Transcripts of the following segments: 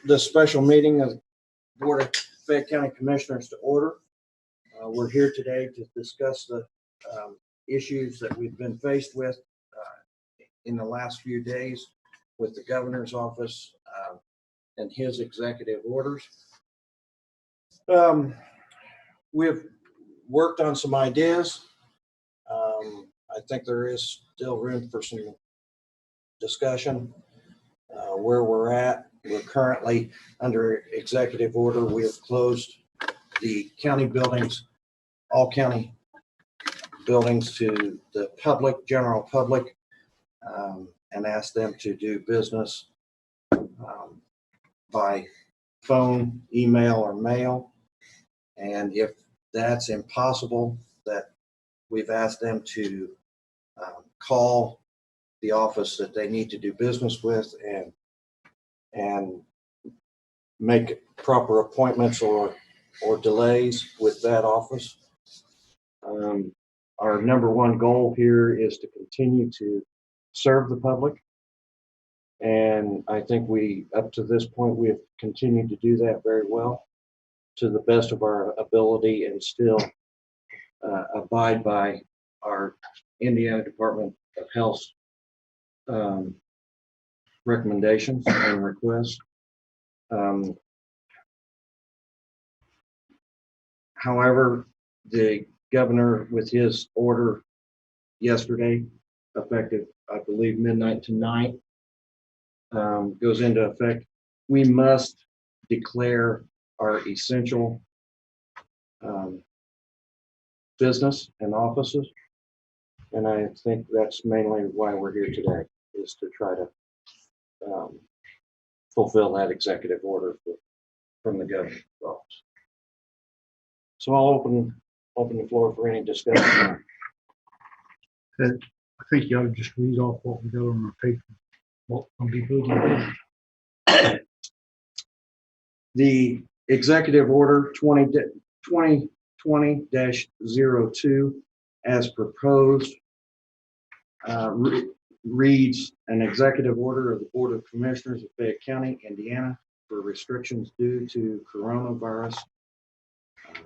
the special meeting of the Board of Fayette County Commissioners to order. We're here today to discuss the issues that we've been faced with in the last few days with the governor's office and his executive orders. We've worked on some ideas. I think there is still room for some discussion where we're at. We're currently under executive order. We have closed the county buildings, all county buildings, to the public, general public, and asked them to do business by phone, email, or mail. And if that's impossible, that we've asked them to call the office that they need to do business with and make proper appointments or delays with that office. Our number one goal here is to continue to serve the public. And I think up to this point, we have continued to do that very well to the best of our ability and still abide by our Indiana Department of Health recommendations and requests. However, the governor, with his order yesterday, effective, I believe, midnight tonight, goes into effect. We must declare our essential business and offices. And I think that's mainly why we're here today, is to try to fulfill that executive order from the governor's office. So I'll open the floor for any discussion. I think you ought to just read off what we got on our paper. What will be voted on. The executive order 2020-02 as proposed reads an executive order of the Board of Commissioners of Fayette County, Indiana, for restrictions due to coronavirus /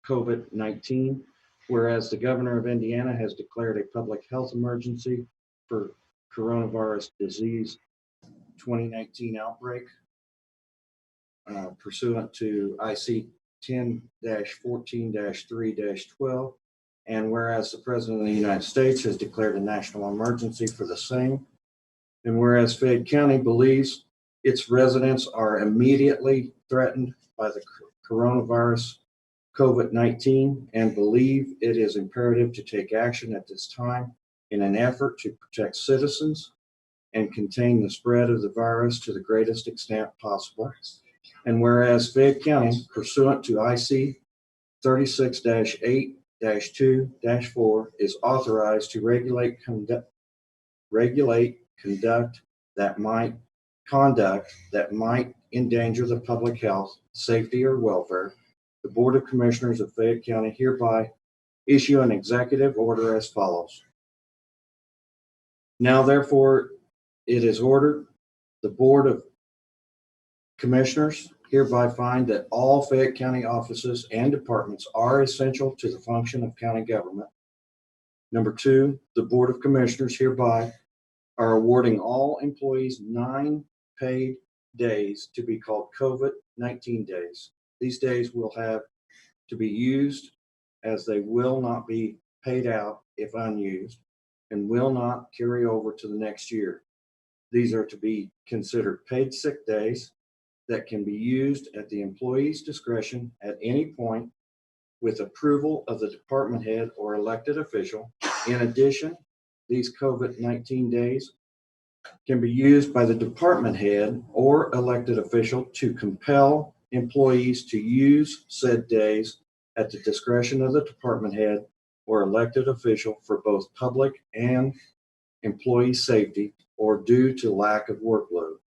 COVID-19, whereas the governor of Indiana has declared a public health emergency for coronavirus disease 2019 outbreak pursuant to IC 10-14-3-12, and whereas the President of the United States has declared a national emergency for the same, and whereas Fayette County believes its residents are immediately threatened by the coronavirus COVID-19 and believe it is imperative to take action at this time in an effort to protect citizens and contain the spread of the virus to the greatest extent possible. And whereas Fayette County, pursuant to IC 36-8-2-4, is authorized to regulate conduct that might endanger the public health, safety, or welfare, the Board of Commissioners of Fayette County hereby issue an executive order as follows. Now, therefore, it is ordered, the Board of Commissioners hereby find that all Fayette County offices and departments are essential to the function of county government. Number two, the Board of Commissioners hereby are awarding all employees 9 paid days to be called COVID-19 days. These days will have to be used, as they will not be paid out if unused and will not carry over to the next year. These are to be considered paid sick days that can be used at the employee's discretion at any point with approval of the department head or elected official. In addition, these COVID-19 days can be used by the department head or elected official to compel employees to use said days at the discretion of the department head or elected official for both public and employee safety or due to lack of workload.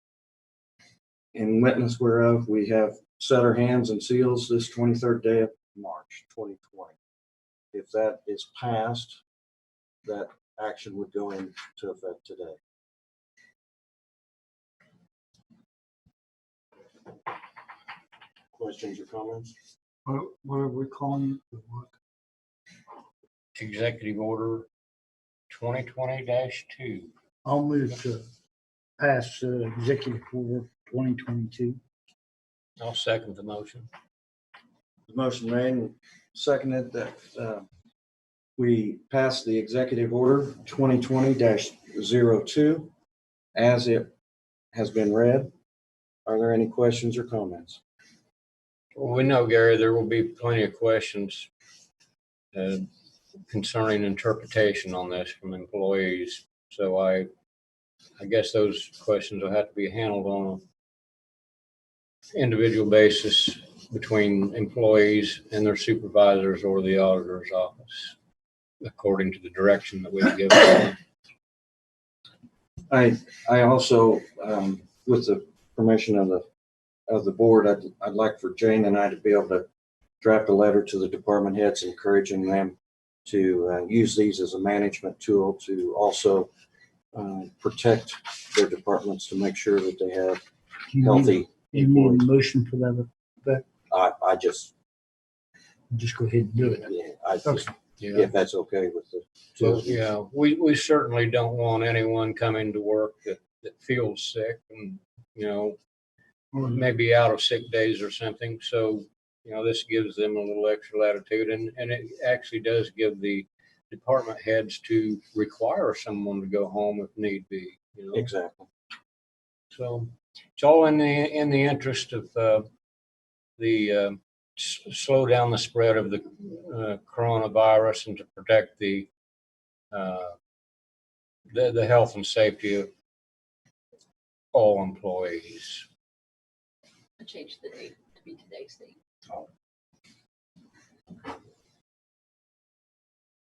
In witness whereof, we have set our hands and seals this 23rd day of March 2020. If that is passed, that action would go into effect today. Questions or comments? What are we calling it? What? Executive Order 2020-2. I'll move to pass Executive Order 2022. I'll second the motion. The motion made and seconded that we pass the executive order 2020-02 as it has been read. Are there any questions or comments? Well, we know, Gary, there will be plenty of questions concerning interpretation on this from employees. So I guess those questions will have to be handled on an individual basis between employees and their supervisors or the auditor's office, according to the direction that we've given them. I also, with the permission of the board, I'd like for Jane and I to be able to draft a letter to the department heads encouraging them to use these as a management tool to also protect their departments, to make sure that they have healthy You need employees. a motion for that. I just, Just go ahead and do it. yeah, I just, Okay. Yeah. if that's okay with the So, two. yeah, we certainly don't want anyone coming to work that feels sick and, maybe out of sick days or something. So, this gives them a little extra latitude, and it actually does give the department heads to require someone to go home if need be, Exactly. So it's all in the interest of slow down the spread of the coronavirus and to protect the health and safety of all employees. I changed the date to be today's date.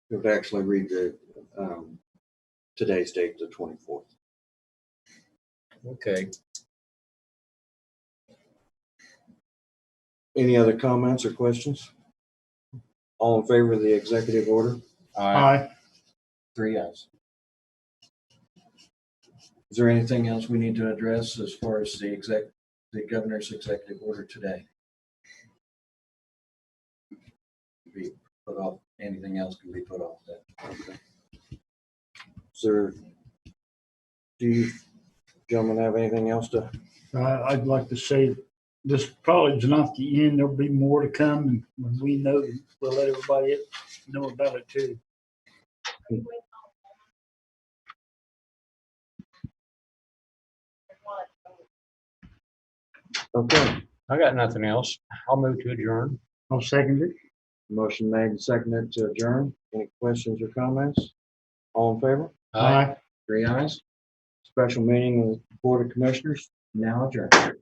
It would actually read the today's date, the 24th. Okay. Any other comments or questions? All in favor of the executive order? Aye. 3 ayes. Is there anything else we need to address as far as the governor's executive order today? Be put off. Anything else can be put off that. Okay. Sir, do you gentlemen have anything else to? I'd like to say this probably is not the end. There'll be more to come, and when we know, we'll let everybody know about it too. Okay. I got nothing else. I'll move to adjourn. I'll second it. Motion made and seconded to adjourn. Any questions or comments? All in favor? Aye. 3 ayes. Special meeting of the Board of Commissioners now adjourned.